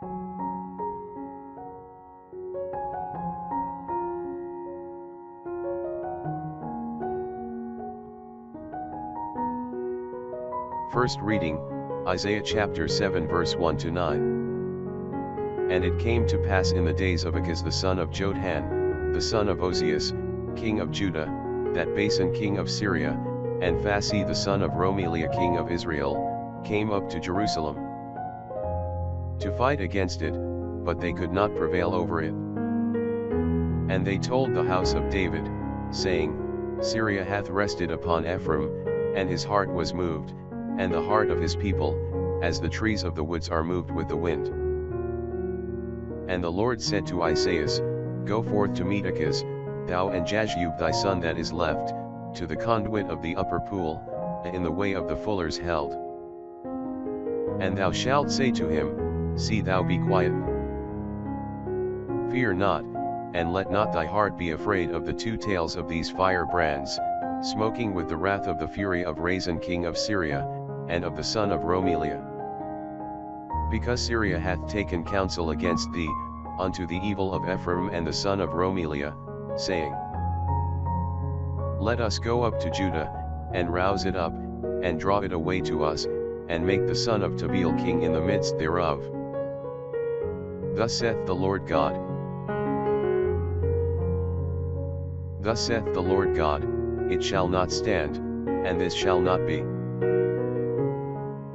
First reading, Isaiah chapter 7 verse 1 to 9. And it came to pass in the days of Achaz the son of Jothan, the son of Ozias, king of Judah, that Basan king of Syria, and Phaси the son of Romeliah king of Israel, came up to Jerusalem to fight against it, but they could not prevail over it. And they told the house of David, saying, Syria hath rested upon Ephraim, and his heart was moved, and the heart of his people, as the trees of the woods are moved with the wind. And the Lord said to Isaiah, Go forth to meet Achaz, thou and Jashub thy son that is left, to the conduit of the upper pool, in the way of the fullers held. And thou shalt say to him, See thou be quiet. Fear not, and let not thy heart be afraid of the two tails of these firebrands, smoking with the wrath of the fury of Rezin king of Syria, and of the son of Romeliah. Because Syria hath taken counsel against thee, unto the evil of Ephraim and the son of Romeliah, saying, Let us go up to Judah, and rouse it up, and draw it away to us, and make the son of Tabeel king in the midst thereof. Thus saith the Lord God. Thus saith the Lord God, It shall not stand, and this shall not be.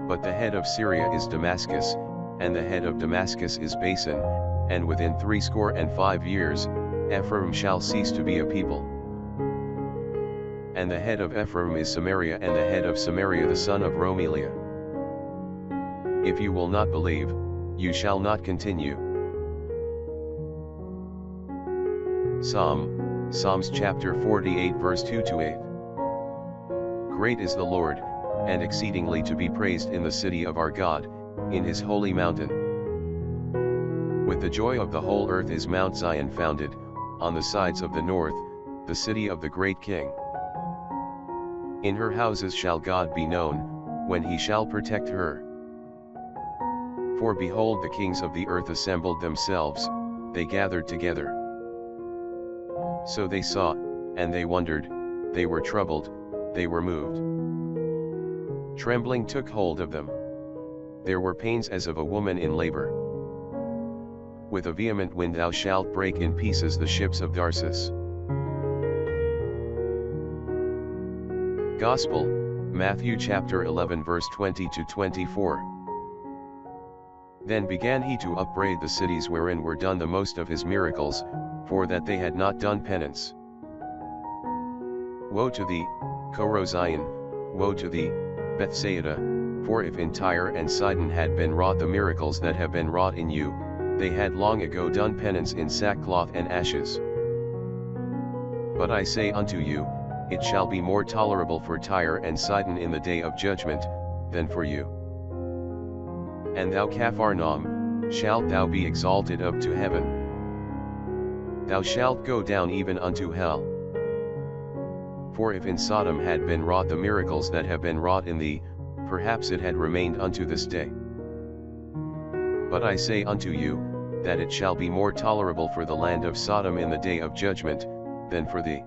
But the head of Syria is Damascus, and the head of Damascus is Basan, and within 65 years, Ephraim shall cease to be a people. And the head of Ephraim is Samaria, and the head of Samaria the son of Romeliah. If you will not believe, you shall not continue. Psalms chapter 48 verse 2 to 8. Great is the Lord, and exceedingly to be praised in the city of our God, in his holy mountain. With the joy of the whole earth is Mount Zion founded, on the sides of the north, the city of the great King. In her houses shall God be known, when he shall protect her. For behold, the kings of the earth assembled themselves, they gathered together. So they saw, and they wondered, they were troubled, they were moved. Trembling took hold of them. There were pains as of a woman in labor. With a vehement wind thou shalt break in pieces the ships of Tarsus. Gospel, Matthew chapter 11 verse 20 to 24. Then began he to upbraid the cities wherein were done the most of his miracles, for that they had not done penance. Woe to thee, Chorazin! Woe to thee, Bethsaida! For if in Tyre and Sidon had been wrought the miracles that have been wrought in you, they had long ago done penance in sackcloth and ashes. But I say unto you, it shall be more tolerable for Tyre and Sidon in the day of judgment, than for you. And thou Capharnaum, shalt thou be exalted up to heaven? Thou shalt go down even unto hell. For if in Sodom had been wrought the miracles that have been wrought in thee, perhaps it had remained unto this day. But I say unto you, that it shall be more tolerable for the land of Sodom in the day of judgment, than for thee.